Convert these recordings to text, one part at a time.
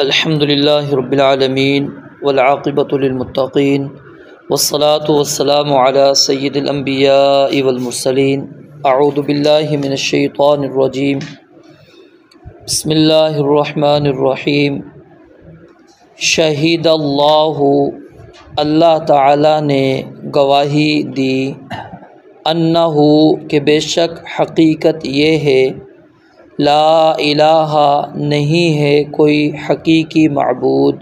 الحمد للہ رب العالمین والعاقبۃ للمتقین والصلاة والسلام علی سید الانبیاء والمرسلین اعوذ باللہ من الشیطان الرجیم بسم اللہ الرحمن الرحیم شہید اللہ تعالیٰ نے گواہی دی انہو کہ بے شک حقیقت یہ ہے لا الہ نہیں ہے کوئی حقیقی معبود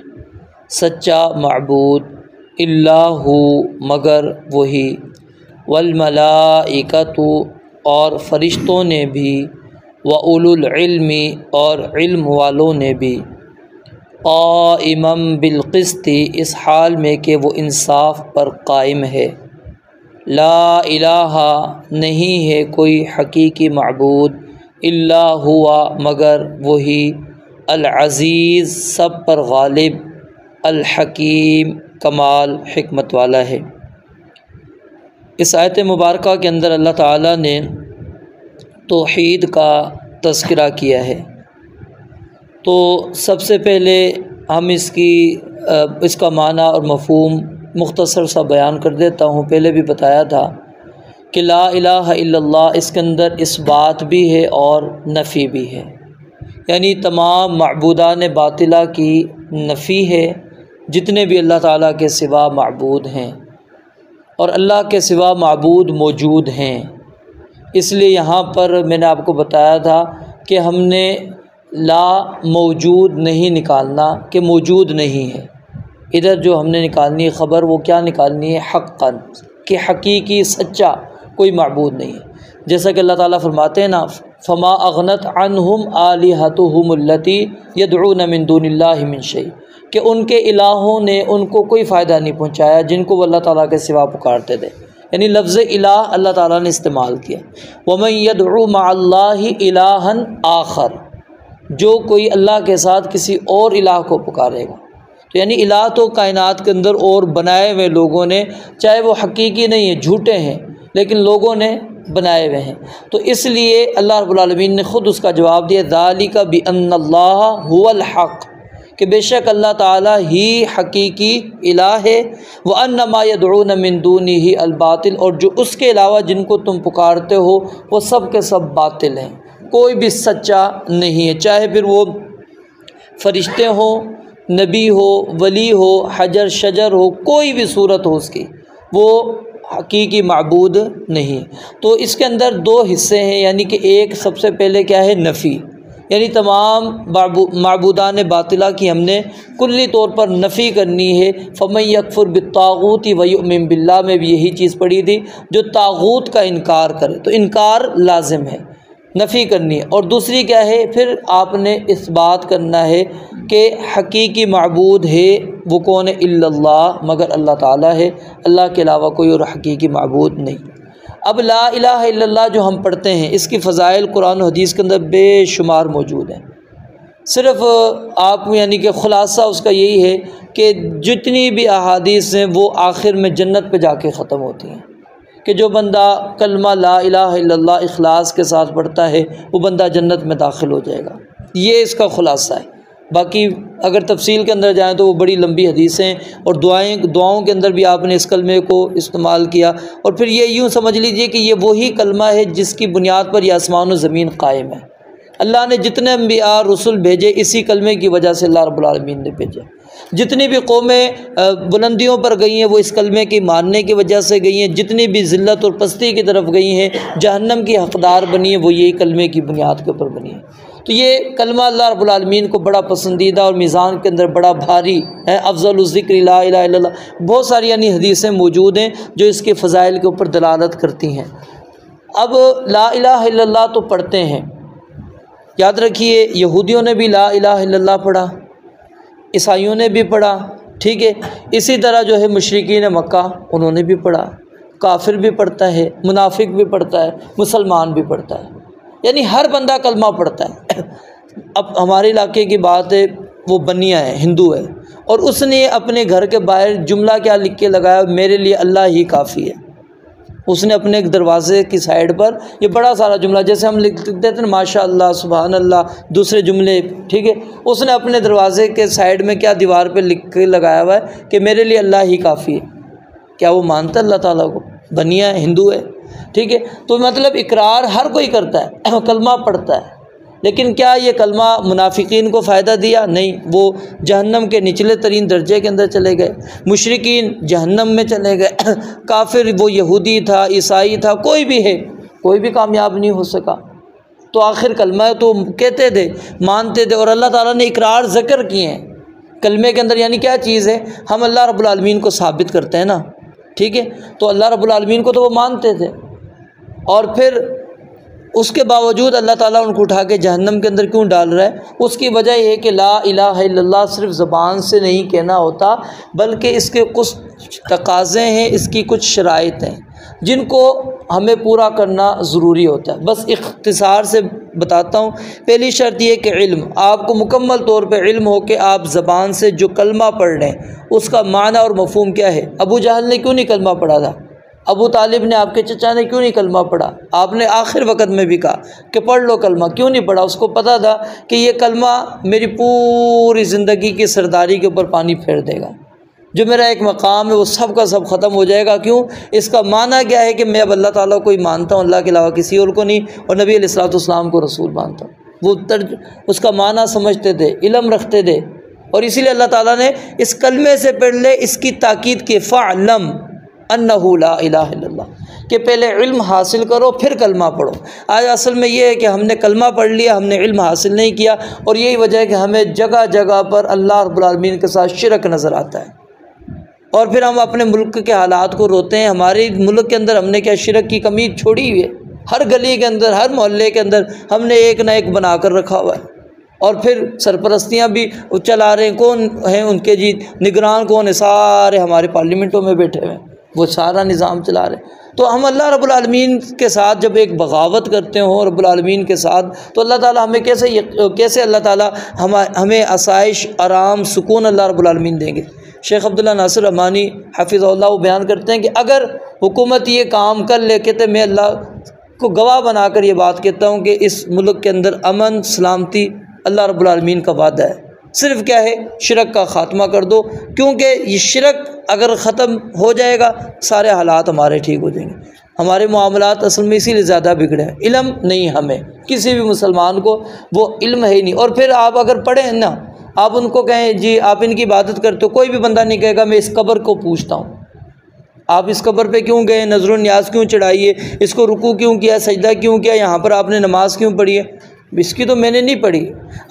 سچا معبود الا ہو مگر وہی والملائکۃ اور فرشتوں نے بھی واولو العلم اور علم والوں نے بھی قائما بالقسط اس حال میں کہ وہ انصاف پر قائم ہے لا الہ نہیں ہے کوئی حقیقی معبود الا ہوا مگر وہی العزیز سب پر غالب الحکیم کمال حکمت والا ہے۔ اس آیت مبارکہ کے اندر اللہ تعالیٰ نے توحید کا تذکرہ کیا ہے، تو سب سے پہلے ہم اس کا معنی اور مفہوم مختصر سا بیان کر دیتا ہوں۔ پہلے بھی بتایا تھا کہ لا الہ الا اللہ اس کے اندر اس بات بھی ہے اور نفی بھی ہے، یعنی تمام معبودان باطلہ کی نفی ہے، جتنے بھی اللہ تعالیٰ کے سوا معبود ہیں، اور اللہ کے سوا معبود موجود ہیں۔ اس لیے یہاں پر میں نے آپ کو بتایا تھا کہ ہم نے لا موجود نہیں نکالنا کہ موجود نہیں ہے، ادھر جو ہم نے نکالنی ہے خبر وہ کیا نکالنی ہے؟ حقاً، کہ حقیقی سچا کوئی معبود نہیں ہے۔ جیسا کہ اللہ تعالیٰ فرماتے ہیں نا فما اغنت عنہم آلہتہم التی یدعون من دون اللہ من شیء، کہ ان کے الہوں نے ان کو کوئی فائدہ نہیں پہنچایا جن کو وہ اللہ تعالیٰ کے سوا پکارتے تھے، یعنی لفظ الہ اللہ تعالیٰ نے استعمال کیا۔ ومن یدعو مع اللہ الہا آخر، جو کوئی اللہ کے ساتھ کسی اور الہ کو پکارے گا، تو یعنی الہ تو کائنات کے اندر اور بنائے ہوئے لوگوں نے، چاہے وہ حقیقی نہیں ہیں جھوٹے ہیں لیکن لوگوں نے بنائے ہوئے ہیں، تو اس لیے اللہ رب العالمین نے خود اس کا جواب دیا ذالک بان اللہ هو الحق، کہ بے شک اللہ تعالیٰ ہی حقیقی الہ ہے، وان ما یدعون من دونہ الباطل، اور جو اس کے علاوہ جن کو تم پکارتے ہو وہ سب کے سب باطل ہیں، کوئی بھی سچا نہیں ہے، چاہے پھر وہ فرشتے ہوں، نبی ہو، ولی ہو، حجر شجر ہو، کوئی بھی صورت ہو اس کی، وہ حقیقی معبود نہیں۔ تو اس کے اندر دو حصے ہیں، یعنی کہ ایک سب سے پہلے کیا ہے؟ نفی، یعنی تمام معبودان باطلہ کی ہم نے کلی طور پر نفی کرنی ہے۔ فمن یکفر بالطاغوت ویؤمن باللہ میں بھی یہی چیز پڑھی تھی، جو طاغوت کا انکار کرے تو انکار لازم ہے، نفی کرنی ہے۔ اور دوسری کیا ہے؟ پھر آپ نے اس بات کرنا ہے کہ حقیقی معبود ہے وہ کون ہے؟ الا اللہ، مگر اللہ تعالیٰ ہے، اللہ کے علاوہ کوئی اور حقیقی معبود نہیں۔ اب لا الہ الا اللہ جو ہم پڑھتے ہیں اس کی فضائل قرآن و حدیث کے اندر بے شمار موجود ہیں، صرف آپ یعنی کہ خلاصہ اس کا یہی ہے کہ جتنی بھی احادیث ہیں وہ آخر میں جنت پہ جا کے ختم ہوتی ہیں، کہ جو بندہ کلمہ لا الہ الا اللہ اخلاص کے ساتھ پڑھتا ہے وہ بندہ جنت میں داخل ہو جائے گا، یہ اس کا خلاصہ ہے۔ باقی اگر تفصیل کے اندر جائیں تو وہ بڑی لمبی حدیثیں اور دعاؤں کے اندر بھی آپ نے اس کلمے کو استعمال کیا، اور پھر یہ یوں سمجھ لیجئے کہ یہ وہی کلمہ ہے جس کی بنیاد پر یہ آسمان و زمین قائم ہے۔ اللہ نے جتنے انبیاء رسول بھیجے اسی کلمے کی وجہ سے اللہ رب العالمین نے بھیجے، جتنی بھی قومیں بلندیوں پر گئی ہیں وہ اس کلمے کی ماننے کی وجہ سے گئی ہیں، جتنی بھی ذلت اور پستی کی طرف گئی ہیں، جہنم کی حقدار بنی ہیں، وہ یہی کلمے کی بنیاد کے اوپر بنی ہیں۔ تو یہ کلمہ اللہ رب العالمین کو بڑا پسندیدہ اور میزان کے اندر بڑا بھاری ہے، افضل الذکر لا الہ الا اللہ، بہت ساری یعنی حدیثیں موجود ہیں جو اس کے فضائل کے اوپر دلالت کرتی ہیں۔ اب لا الہ الا اللہ تو پڑھتے ہیں، یاد رکھیے یہودیوں نے بھی لا الہ الا اللہ پڑھا، عیسائیوں نے بھی پڑھا، ٹھیک ہے، اسی طرح جو ہے مشرکین مکہ انہوں نے بھی پڑھا، کافر بھی پڑھتا ہے، منافق بھی پڑھتا ہے، مسلمان بھی پڑھتا ہے، یعنی ہر بندہ کلمہ پڑھتا ہے۔ اب ہمارے علاقے کی بات ہے، وہ بنیا ہے، ہندو ہے، اور اس نے اپنے گھر کے باہر جملہ کیا لکھ کے لگایا؟ میرے لیے اللہ ہی کافی ہے۔ اس نے اپنے ایک دروازے کی سائڈ پر یہ بڑا سارا جملہ، جیسے ہم لکھ دیتے ہیں ماشاء اللہ، سبحان اللہ، دوسرے جملے، ٹھیک ہے، اس نے اپنے دروازے کے سائڈ میں کیا دیوار پہ لکھ کے لگایا ہوا ہے کہ میرے لیے اللہ ہی کافی ہے۔ کیا وہ مانتا اللہ تعالیٰ کو؟ بنیا ہے، ہندو ہے، ٹھیک ہے۔ تو مطلب اقرار ہر کوئی کرتا ہے، کلمہ پڑھتا ہے، لیکن کیا یہ کلمہ منافقین کو فائدہ دیا؟ نہیں، وہ جہنم کے نچلے ترین درجے کے اندر چلے گئے، مشرکین جہنم میں چلے گئے، کافر وہ یہودی تھا، عیسائی تھا، کوئی بھی ہے، کوئی بھی کامیاب نہیں ہو سکا۔ تو آخر کلمہ تو کہتے تھے، مانتے تھے، اور اللہ تعالیٰ نے اقرار ذکر کیے ہیں کلمے کے اندر، یعنی کیا چیز ہے؟ ہم اللہ رب العالمین کو ثابت کرتے ہیں نا، ٹھیک ہے، تو اللہ رب العالمین کو تو وہ مانتے تھے، اور پھر اس کے باوجود اللہ تعالیٰ ان کو اٹھا کے جہنم کے اندر کیوں ڈال رہا ہے؟ اس کی وجہ یہ ہے کہ لا الہ الا اللہ صرف زبان سے نہیں کہنا ہوتا، بلکہ اس کے کچھ تقاضے ہیں، اس کی کچھ شرائط ہیں جن کو ہمیں پورا کرنا ضروری ہوتا ہے۔ بس اختصار سے بتاتا ہوں۔ پہلی شرط یہ کہ علم، آپ کو مکمل طور پہ علم ہو کہ آپ زبان سے جو کلمہ پڑھ رہے ہیں اس کا معنی اور مفہوم کیا ہے۔ ابو جہل نے کیوں نہیں کلمہ پڑھا تھا؟ ابو طالب نے، آپ کے چچا نے کیوں نہیں کلمہ پڑھا؟ آپ نے آخر وقت میں بھی کہا کہ پڑھ لو کلمہ، کیوں نہیں پڑھا؟ اس کو پتہ تھا کہ یہ کلمہ میری پوری زندگی کی سرداری کے اوپر پانی پھیر دے گا، جو میرا ایک مقام ہے وہ سب کا سب ختم ہو جائے گا۔ کیوں؟ اس کا معنی کیا ہے کہ میں اب اللہ تعالیٰ کو ہی مانتا ہوں، اللہ کے علاوہ کسی اور کو نہیں، اور نبی علیہ الصلوۃ والسلام کو رسول مانتا ہوں۔ وہ اس کا معنی سمجھتے تھے، علم رکھتے تھے، اور اسی لیے اللہ تعالیٰ نے اس کلمے سے پہلے اس کی تاکید کی، فَعْلَمْ أَنَّهُ لَا إِلَٰهَ إِلَّا اللَّهُ، کہ پہلے علم حاصل کرو پھر کلمہ پڑھو۔ آج اصل میں یہ ہے کہ ہم نے کلمہ پڑھ لیا، ہم نے علم حاصل نہیں کیا، اور یہی وجہ ہے کہ ہمیں جگہ جگہ پر اللہ رب العالمین کے ساتھ شرک نظر آتا ہے، اور پھر ہم اپنے ملک کے حالات کو روتے ہیں۔ ہمارے ملک کے اندر ہم نے کیا شرک کی کمی چھوڑی ہوئی ہے؟ ہر گلی کے اندر، ہر محلے کے اندر ہم نے ایک نہ ایک بنا کر رکھا ہوا ہے، اور پھر سرپرستیاں بھی چلا رہے ہیں۔ کون ہیں ان کے جی نگران؟ کون ہے؟ سارے ہمارے پارلیمنٹوں میں بیٹھے ہوئے ہیں، وہ سارا نظام چلا رہے ہیں۔ تو ہم اللہ رب العالمین کے ساتھ جب ایک بغاوت کرتے ہوں رب العالمین کے ساتھ، تو اللہ تعالیٰ ہمیں کیسے اللہ تعالیٰ ہمیں آسائش، آرام، سکون اللہ رب العالمین دیں گے؟ شیخ عبداللہ ناصر رحمانی حفظہ اللہ وہ بیان کرتے ہیں کہ اگر حکومت یہ کام کر لے، کہتے میں اللہ کو گواہ بنا کر یہ بات کہتا ہوں کہ اس ملک کے اندر امن، سلامتی اللہ رب العالمین کا وعدہ ہے۔ صرف کیا ہے؟ شرک کا خاتمہ کر دو، کیونکہ یہ شرک اگر ختم ہو جائے گا سارے حالات ہمارے ٹھیک ہو جائیں گے۔ ہمارے معاملات اصل میں اسی لیے زیادہ بگڑے ہیں، علم نہیں، ہمیں کسی بھی مسلمان کو وہ علم ہے ہی نہیں۔ اور پھر آپ اگر پڑھیں نا، آپ ان کو کہیں جی آپ ان کی عبادت کرتے ہو، کوئی بھی بندہ نہیں کہے گا میں اس قبر کو پوچھتا ہوں، آپ اس قبر پہ کیوں گئے، نظر و نیاز کیوں چڑھائی ہے، اس کو رکوع کیوں کیا، سجدہ کیوں کیا، یہاں پر آپ نے نماز کیوں پڑھی ہے؟ اس کی تو میں نے نہیں پڑھی۔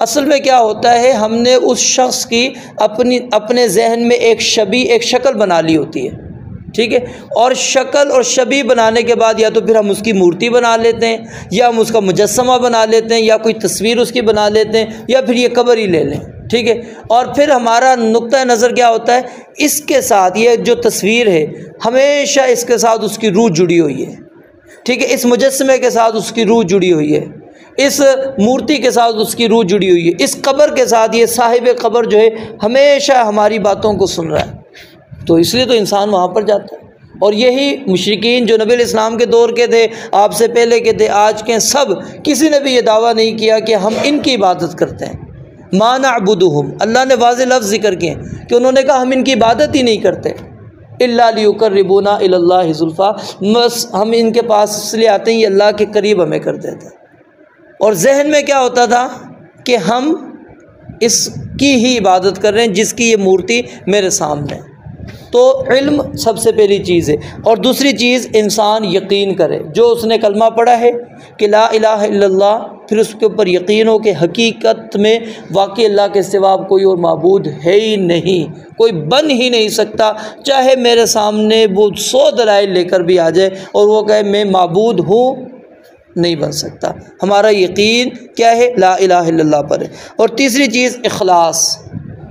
اصل میں کیا ہوتا ہے، ہم نے اس شخص کی اپنے ذہن میں ایک شبیہ، ایک شکل بنا لی ہوتی ہے، ٹھیک ہے، اور شکل اور شبیہ بنانے کے بعد یا تو پھر ہم اس کی مورتی بنا لیتے ہیں، یا ہم اس کا مجسمہ بنا لیتے ہیں، یا کوئی تصویر اس کی بنا لیتے ہیں، یا پھر یہ قبر ہی لے لیں، ٹھیک ہے۔ اور پھر ہمارا نقطہ نظر کیا ہوتا ہے، اس کے ساتھ یہ جو تصویر ہے ہمیشہ اس کے ساتھ اس کی روح جڑی ہوئی ہے، ٹھیک ہے، اس مجسمے کے ساتھ اس کی روح جڑی ہوئی ہے، اس مورتی کے ساتھ اس کی روح جڑی ہوئی ہے، اس قبر کے ساتھ یہ صاحب قبر جو ہے ہمیشہ ہماری باتوں کو سن رہا ہے، تو اس لیے تو انسان وہاں پر جاتا ہے۔ اور یہی مشرکین جو نبی علیہ السلام کے دور کے تھے، آپ سے پہلے کے تھے، آج کے سب، کسی نے بھی یہ دعویٰ نہیں کیا کہ ہم ان کی عبادت کرتے ہیں۔ ما نعبدہم، اللہ نے واضح لفظ ذکر کیے کہ انہوں نے کہا ہم ان کی عبادت ہی نہیں کرتے، الا لیقربونا الی اللہ زلفیٰ، بس ہم ان کے پاس اس لیے آتے ہیں یہ اللہ کے قریب ہمیں کر دیتے ہیں۔ اور ذہن میں کیا ہوتا تھا کہ ہم اس کی ہی عبادت کر رہے ہیں جس کی یہ مورتی میرے سامنے ہے۔ تو علم سب سے پہلی چیز ہے، اور دوسری چیز انسان یقین کرے، جو اس نے کلمہ پڑھا ہے کہ لا الہ الا اللہ، پھر اس کے اوپر یقین ہو کہ حقیقت میں واقعی اللہ کے سوا کوئی اور معبود ہے ہی نہیں، کوئی بن ہی نہیں سکتا، چاہے میرے سامنے وہ 100 دلائل لے کر بھی آ جائے اور وہ کہے میں معبود ہوں، نہیں بن سکتا۔ ہمارا یقین کیا ہے؟ لا الہ الا اللہ پر ہے۔ اور تیسری چیز اخلاص۔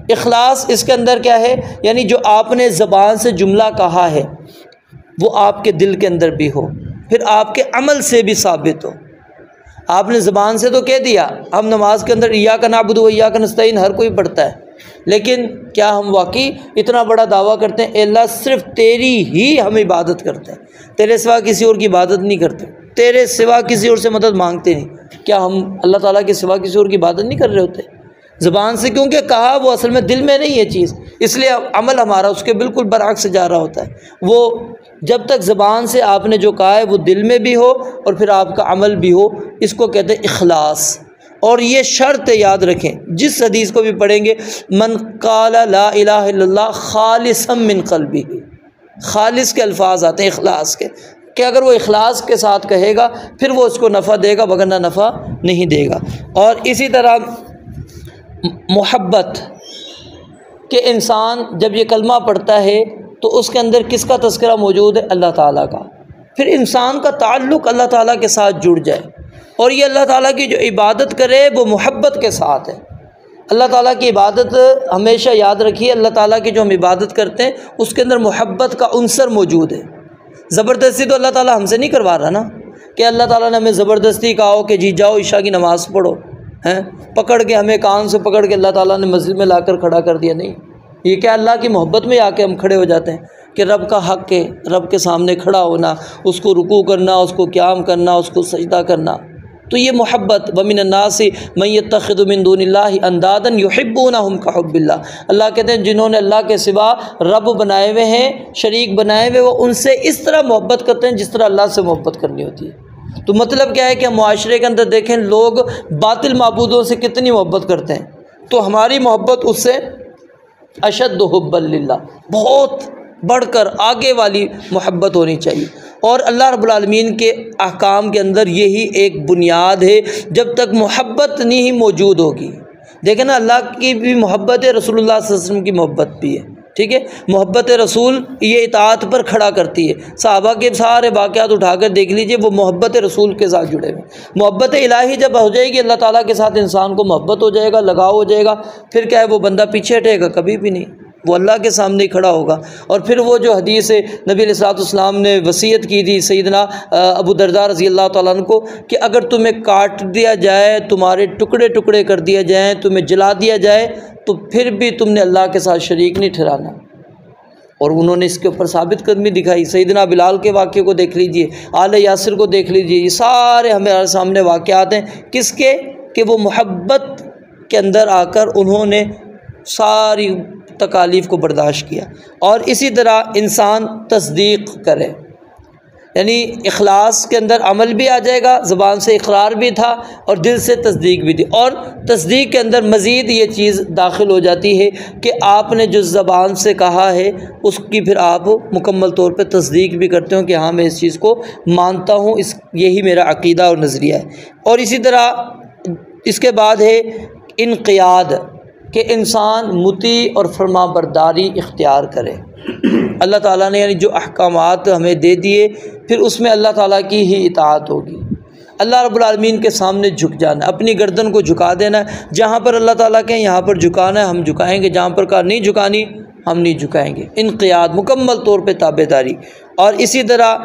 اخلاص اس کے اندر کیا ہے؟ یعنی جو آپ نے زبان سے جملہ کہا ہے وہ آپ کے دل کے اندر بھی ہو، پھر آپ کے عمل سے بھی ثابت ہو۔ آپ نے زبان سے تو کہہ دیا، ہم نماز کے اندر ایاک نعبد و ایاک نستعین ہر کوئی پڑھتا ہے، لیکن کیا ہم واقعی اتنا بڑا دعویٰ کرتے ہیں اے اللہ صرف تیری ہی ہم عبادت کرتے ہیں، تیرے سوا کسی اور کی عبادت نہیں کرتے، تیرے سوا کسی اور سے مدد مانگتے نہیں؟ کیا ہم اللہ تعالیٰ کے سوا کسی اور کی عبادت نہیں کر رہے ہوتے زبان سے؟ کیونکہ کہا وہ اصل میں دل میں نہیں یہ چیز، اس لیے عمل ہمارا اس کے بالکل برعکس جا رہا ہوتا ہے۔ وہ جب تک زبان سے آپ نے جو کہا ہے وہ دل میں بھی ہو اور پھر آپ کا عمل بھی ہو، اس کو کہتے ہیں اخلاص۔ اور یہ شرط یاد رکھیں، جس حدیث کو بھی پڑھیں گے، من قال لا الہ الا اللہ خالصا من قلبہ، خالص کے الفاظ آتے ہیں اخلاص کے، کہ اگر وہ اخلاص کے ساتھ کہے گا پھر وہ اس کو نفع دے گا، وگرنہ نفع نہیں دے گا۔ اور اسی طرح محبت کہ انسان جب یہ کلمہ پڑھتا ہے تو اس کے اندر کس کا تذکرہ موجود ہے؟ اللہ تعالیٰ کا، پھر انسان کا تعلق اللہ تعالیٰ کے ساتھ جڑ جائے، اور یہ اللہ تعالیٰ کی جو عبادت کرے وہ محبت کے ساتھ ہے۔ اللہ تعالیٰ کی عبادت ہمیشہ یاد رکھیے، اللہ تعالیٰ کی جو ہم عبادت کرتے ہیں اس کے اندر محبت کا عنصر موجود ہے۔ زبردستی تو اللہ تعالیٰ ہم سے نہیں کروا رہا نا، کہ اللہ تعالیٰ نے ہمیں زبردستی کہا ہو کہ جی جاؤ عشاء کی نماز پڑھو، ہیں پکڑ کے ہمیں کان سے پکڑ کے اللہ تعالیٰ نے مسجد میں لا کر کھڑا کر دیا، نہیں۔ یہ کیا اللہ کی محبت میں آ کے ہم کھڑے ہو جاتے ہیں کہ رب کا حق ہے، رب کے سامنے کھڑا ہونا، اس کو رکوع کرنا، اس کو قیام کرنا، اس کو سجدہ کرنا، تو یہ محبت۔ وَمِنَ النَّاسِ مَن يَتَّخِذُ مِن دُونِ اللَّهِ أَندَادًا يُحِبُّونَهُمْ كَحُبِّ اللَّهِ، اللہ کہتے ہیں جنہوں نے اللہ کے سوا رب بنائے ہوئے ہیں، شریک بنائے ہوئے، وہ ان سے اس طرح محبت کرتے ہیں جس طرح اللہ سے محبت کرنی ہوتی ہے۔ تو مطلب کیا ہے کہ ہم معاشرے کے اندر دیکھیں لوگ باطل معبودوں سے کتنی محبت کرتے ہیں، تو ہماری محبت اس سے اشد حبا للہ، بہت بڑھ کر آگے والی محبت ہونی چاہیے۔ اور اللہ رب العالمین کے احکام کے اندر یہی ایک بنیاد ہے، جب تک محبت نہیں موجود ہوگی۔ دیکھیں نا، اللہ کی بھی محبت ہے، رسول اللہ صلی اللہ علیہ وسلم کی محبت بھی ہے، ٹھیک ہے۔ محبت رسول یہ اطاعت پر کھڑا کرتی ہے۔ صحابہ کے سارے واقعات اٹھا کر دیکھ لیجئے، وہ محبت رسول کے ساتھ جڑے ہوئے۔ محبت الہی جب ہو جائے گی، اللہ تعالیٰ کے ساتھ انسان کو محبت ہو جائے گا، لگاؤ ہو جائے گا، پھر کیا ہے وہ بندہ پیچھے ہٹے گا؟ کبھی بھی نہیں، وہ اللہ کے سامنے ہی کھڑا ہوگا۔ اور پھر وہ جو حدیث نبی علیہ الصلوۃ والسلام نے وصیت کی تھی سیدنا ابو درداء رضی اللہ تعالیٰ عنہ کو، کہ اگر تمہیں کاٹ دیا جائے، تمہارے ٹکڑے ٹکڑے کر دیا جائیں، تمہیں جلا دیا جائے، تو پھر بھی تم نے اللہ کے ساتھ شریک نہیں ٹھہرانا۔ اور انہوں نے اس کے اوپر ثابت قدمی دکھائی۔ سیدنا بلال کے واقعے کو دیکھ لیجئے، آل یاسر کو دیکھ لیجئے، یہ سارے ہمارے سامنے واقعات ہیں، کس کے؟ کہ وہ محبت کے اندر آ کر انہوں نے ساری تکالیف کو برداشت کیا۔ اور اسی طرح انسان تصدیق کرے، یعنی اخلاص کے اندر عمل بھی آ جائے گا، زبان سے اقرار بھی تھا اور دل سے تصدیق بھی تھی، اور تصدیق کے اندر مزید یہ چیز داخل ہو جاتی ہے کہ آپ نے جو زبان سے کہا ہے اس کی پھر آپ مکمل طور پہ تصدیق بھی کرتے ہو کہ ہاں میں اس چیز کو مانتا ہوں، یہی میرا عقیدہ اور نظریہ ہے۔ اور اسی طرح اس کے بعد ہے انقیاد، کہ انسان مطیع اور فرما برداری اختیار کرے۔ اللہ تعالیٰ نے یعنی جو احکامات ہمیں دے دیے، پھر اس میں اللہ تعالیٰ کی ہی اطاعت ہوگی۔ اللہ رب العالمین کے سامنے جھک جانا، اپنی گردن کو جھکا دینا، جہاں پر اللہ تعالیٰ کہیں یہاں پر جھکانا ہے ہم جھکائیں گے، جہاں پر کہا نہیں جھکانی ہم نہیں جھکائیں گے۔ انقیاد، مکمل طور پہ تابعداری۔ اور اسی طرح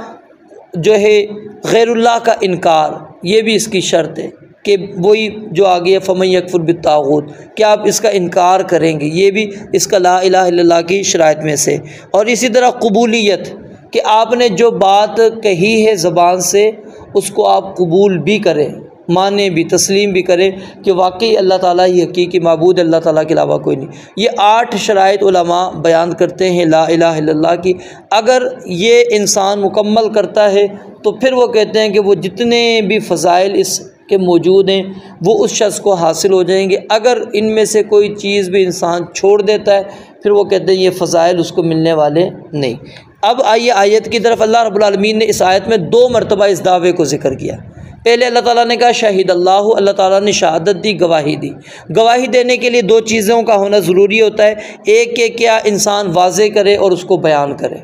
جو ہے غیر اللہ کا انکار، یہ بھی اس کی شرط ہے کہ وہی جو آگے فمن یکفر بالطاغوت، کہ آپ اس کا انکار کریں گے، یہ بھی اس کا لا الہ الا اللہ کی شرائط میں سے۔ اور اسی طرح قبولیت، کہ آپ نے جو بات کہی ہے زبان سے اس کو آپ قبول بھی کریں، مانیں بھی، تسلیم بھی کریں کہ واقعی اللہ تعالیٰ ہی حقیقی معبود، اللہ تعالیٰ کے علاوہ کوئی نہیں۔ یہ 8 شرائط علماء بیان کرتے ہیں لا الہ الا اللہ کی۔ اگر یہ انسان مکمل کرتا ہے تو پھر وہ کہتے ہیں کہ وہ جتنے بھی فضائل اس کے موجود ہیں وہ اس شخص کو حاصل ہو جائیں گے۔ اگر ان میں سے کوئی چیز بھی انسان چھوڑ دیتا ہے پھر وہ کہتے ہیں یہ فضائل اس کو ملنے والے نہیں۔ اب آئیے آیت کی طرف۔ اللہ رب العالمین نے اس آیت میں 2 مرتبہ اس دعوے کو ذکر کیا۔ پہلے اللہ تعالیٰ نے کہا شہید اللہ، اللہ تعالیٰ نے شہادت دی، گواہی دی۔ گواہی دینے کے لیے 2 چیزوں کا ہونا ضروری ہوتا ہے، ایک کہ کیا انسان واضح کرے اور اس کو بیان کرے،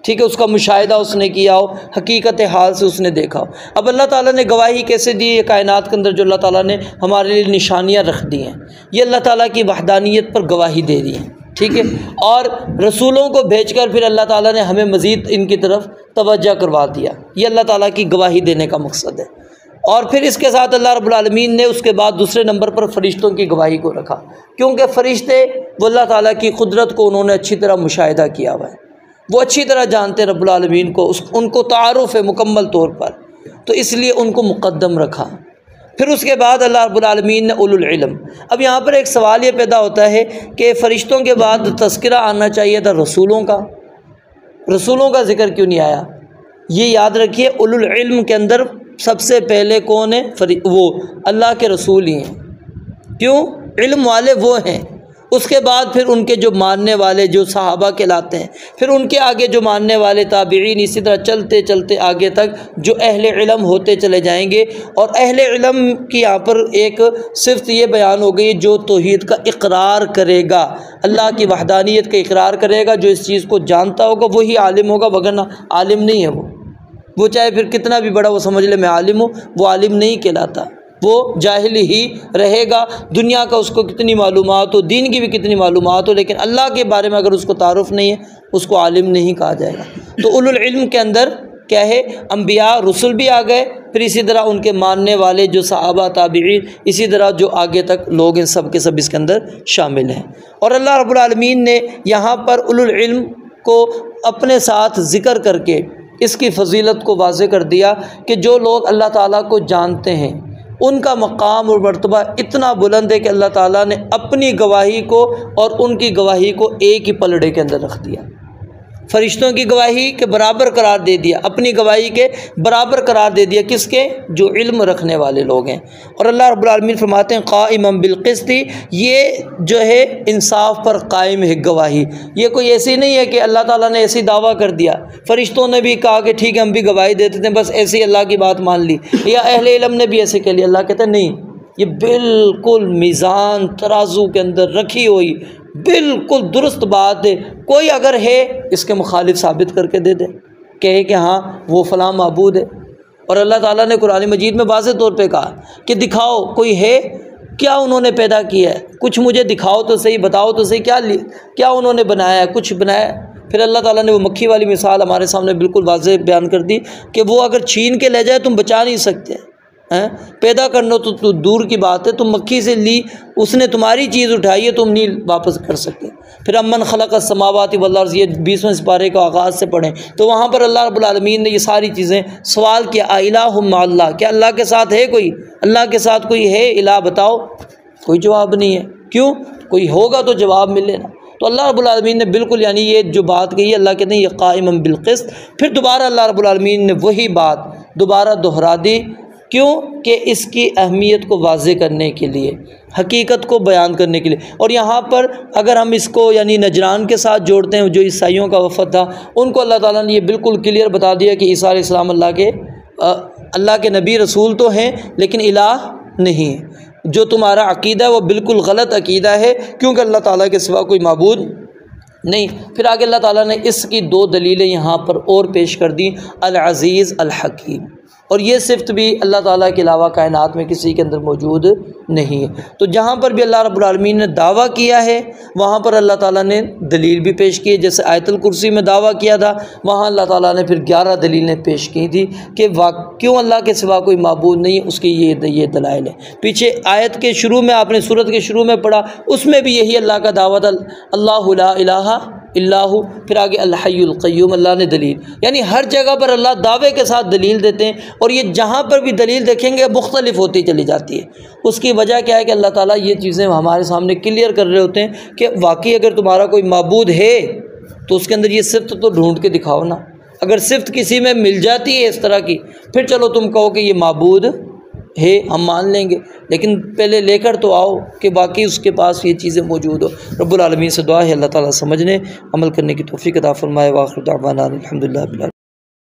ٹھیک ہے، اس کا مشاہدہ اس نے کیا ہو، حقیقت حال سے اس نے دیکھا ہو۔ اب اللہ تعالیٰ نے گواہی کیسے دی؟ یہ کائنات کے اندر جو اللہ تعالیٰ نے ہمارے لیے نشانیاں رکھ دی ہیں، یہ اللہ تعالیٰ کی وحدانیت پر گواہی دے دی ہیں، ٹھیک ہے۔ اور رسولوں کو بھیج کر پھر اللہ تعالیٰ نے ہمیں مزید ان کی طرف توجہ کروا دیا، یہ اللہ تعالیٰ کی گواہی دینے کا مقصد ہے۔ اور پھر اس کے ساتھ اللہ رب العالمین نے اس کے بعد دوسرے نمبر پر فرشتوں کی گواہی کو رکھا، کیونکہ فرشتے وہ اللہ تعالیٰ کی قدرت کو انہوں نے اچھی طرح مشاہدہ کیا ہوا ہے، وہ اچھی طرح جانتے ہیں رب العالمین کو، ان کو تعارف ہے مکمل طور پر، تو اس لیے ان کو مقدم رکھا۔ پھر اس کے بعد اللہ رب العالمین نے اولو العلم۔ اب یہاں پر ایک سوال یہ پیدا ہوتا ہے کہ فرشتوں کے بعد تذکرہ آنا چاہیے تھا رسولوں کا، رسولوں کا ذکر کیوں نہیں آیا؟ یہ یاد رکھیے اولو العلم کے اندر سب سے پہلے کون ہے؟ وہ اللہ کے رسول ہی ہیں۔ کیوں؟ علم والے وہ ہیں، اس کے بعد پھر ان کے جو ماننے والے جو صحابہ کہلاتے ہیں، پھر ان کے آگے جو ماننے والے تابعین، اسی طرح چلتے چلتے آگے تک جو اہل علم ہوتے چلے جائیں گے۔ اور اہل علم کی یہاں پر ایک صفت یہ بیان ہو گئی جو توحید کا اقرار کرے گا، اللہ کی وحدانیت کا اقرار کرے گا، جو اس چیز کو جانتا ہوگا وہی عالم ہوگا، وگرنہ عالم نہیں ہے وہ چاہے پھر کتنا بھی بڑا وہ سمجھ لے میں عالم ہوں، وہ عالم نہیں کہلاتا، وہ جاہل ہی رہے گا۔ دنیا کا اس کو کتنی معلومات ہو، دین کی بھی کتنی معلومات ہو، لیکن اللہ کے بارے میں اگر اس کو تعارف نہیں ہے اس کو عالم نہیں کہا جائے گا۔ تو اولو العلم کے اندر کیا ہے؟ انبیاء رسول بھی آ گئے، پھر اسی طرح ان کے ماننے والے جو صحابہ تابعین، اسی طرح جو آگے تک لوگ ہیں، سب کے سب اس کے اندر شامل ہیں۔ اور اللہ رب العالمین نے یہاں پر اولو العلم کو اپنے ساتھ ذکر کر کے اس کی فضیلت کو واضح کر دیا کہ جو لوگ اللہ تعالیٰ کو جانتے ہیں ان کا مقام اور مرتبہ اتنا بلند ہے کہ اللہ تعالیٰ نے اپنی گواہی کو اور ان کی گواہی کو ایک ہی پلڑے کے اندر رکھ دیا، فرشتوں کی گواہی کے برابر قرار دے دیا، اپنی گواہی کے برابر قرار دے دیا، کس کے؟ جو علم رکھنے والے لوگ ہیں۔ اور اللہ رب العالمین فرماتے ہیں قائما بالقسط، یہ جو ہے انصاف پر قائم ہے گواہی۔ یہ کوئی ایسی نہیں ہے کہ اللہ تعالیٰ نے ایسی دعویٰ کر دیا، فرشتوں نے بھی کہا کہ ٹھیک ہے ہم بھی گواہی دیتے تھے، بس ایسی اللہ کی بات مان لی، یا اہل علم نے بھی ایسے کہہ لیا۔ اللہ کہتا ہے نہیں، یہ بالکل میزان ترازو کے اندر رکھی ہوئی بالکل درست بات ہے، کوئی اگر ہے اس کے مخالف ثابت کر کے دے دے، کہے کہ ہاں وہ فلاں معبود ہے۔ اور اللہ تعالیٰ نے قرآن مجید میں واضح طور پہ کہا کہ دکھاؤ کوئی ہے، کیا انہوں نے پیدا کیا ہے، کچھ مجھے دکھاؤ تو صحیح، بتاؤ تو صحیح، کیا انہوں نے بنایا ہے، کچھ بنایا ہے؟ پھر اللہ تعالیٰ نے وہ مکھی والی مثال ہمارے سامنے بالکل واضح بیان کر دی کہ وہ اگر چھین کے لے جائے تم بچا نہیں سکتے، پیدا کرنا تو دور کی بات ہے، تم مکھی سے لی، اس نے تمہاری چیز اٹھائی ہے، تم نہیں واپس کر سکتے۔ پھر امن خلق السماوات والارض، یہ 20ویں سپارے کا آغاز سے پڑھیں تو وہاں پر اللہ رب العالمین نے یہ ساری چیزیں سوال کیا، الہ مع اللہ، کیا اللہ کے ساتھ ہے کوئی، اللہ کے ساتھ کوئی ہے الہ، بتاؤ، کوئی جواب نہیں ہے۔ کیوں؟ کوئی ہوگا تو جواب ملے نا۔ تو اللہ رب العالمین نے بالکل یعنی یہ جو بات کہی ہے، اللہ کہتے ہیں یہ قائما بالقسط، پھر دوبارہ اللہ رب العالمین نے وہی بات دوبارہ دہرا دی، کیوں؟ کہ اس کی اہمیت کو واضح کرنے کے لیے، حقیقت کو بیان کرنے کے لیے۔ اور یہاں پر اگر ہم اس کو یعنی نجران کے ساتھ جوڑتے ہیں، جو عیسائیوں کا وفد تھا، ان کو اللہ تعالیٰ نے یہ بالکل کلیئر بتا دیا کہ عیسیٰ علیہ السلام اللہ کے نبی رسول تو ہیں لیکن الہ نہیں ہے، جو تمہارا عقیدہ ہے وہ بالکل غلط عقیدہ ہے، کیونکہ اللہ تعالیٰ کے سوا کوئی معبود نہیں۔ پھر آگے اللہ تعالیٰ نے اس کی 2 دلیلیں یہاں پر اور پیش کر دیں، العزیز الحکیم، اور یہ صفت بھی اللہ تعالیٰ کے علاوہ کائنات میں کسی کے اندر موجود نہیں ہے۔ تو جہاں پر بھی اللہ رب العالمین نے دعویٰ کیا ہے وہاں پر اللہ تعالیٰ نے دلیل بھی پیش کی ہے، جیسے آیت الکرسی میں دعویٰ کیا تھا، وہاں اللہ تعالیٰ نے پھر 11 دلیلیں پیش کی تھی کہ کیوں اللہ کے سوا کوئی معبود نہیں ہے، اس کی یہ دلائل ہے۔ پیچھے آیت کے شروع میں آپ نے سورت کے شروع میں پڑھا، اس میں بھی یہی اللہ کا دعویٰ تھا، اللہ لا الہ الا ہو، پھر آگے الحی القیوم، اللہ نے دلیل، یعنی ہر جگہ پر اللہ دعوے کے ساتھ دلیل دیتے ہیں، اور یہ جہاں پر بھی دلیل دیکھیں گے مختلف ہوتی چلی جاتی ہے۔ اس کی وجہ کیا ہے کہ اللہ تعالیٰ یہ چیزیں ہمارے سامنے کلیئر کر رہے ہوتے ہیں کہ واقعی اگر تمہارا کوئی معبود ہے تو اس کے اندر یہ صفت تو ڈھونڈ کے دکھاؤ نا، اگر صفت کسی میں مل جاتی ہے اس طرح کی، پھر چلو تم کہو کہ یہ معبود ہے، ہم مان لیں گے، لیکن پہلے لے کر تو آؤ کہ باقی اس کے پاس یہ چیزیں موجود ہو۔ رب العالمین سے دعا ہے اللہ تعالیٰ سمجھنے عمل کرنے کی توفیق عطا فرمائے۔ وآخر دعوانا الحمدللہ۔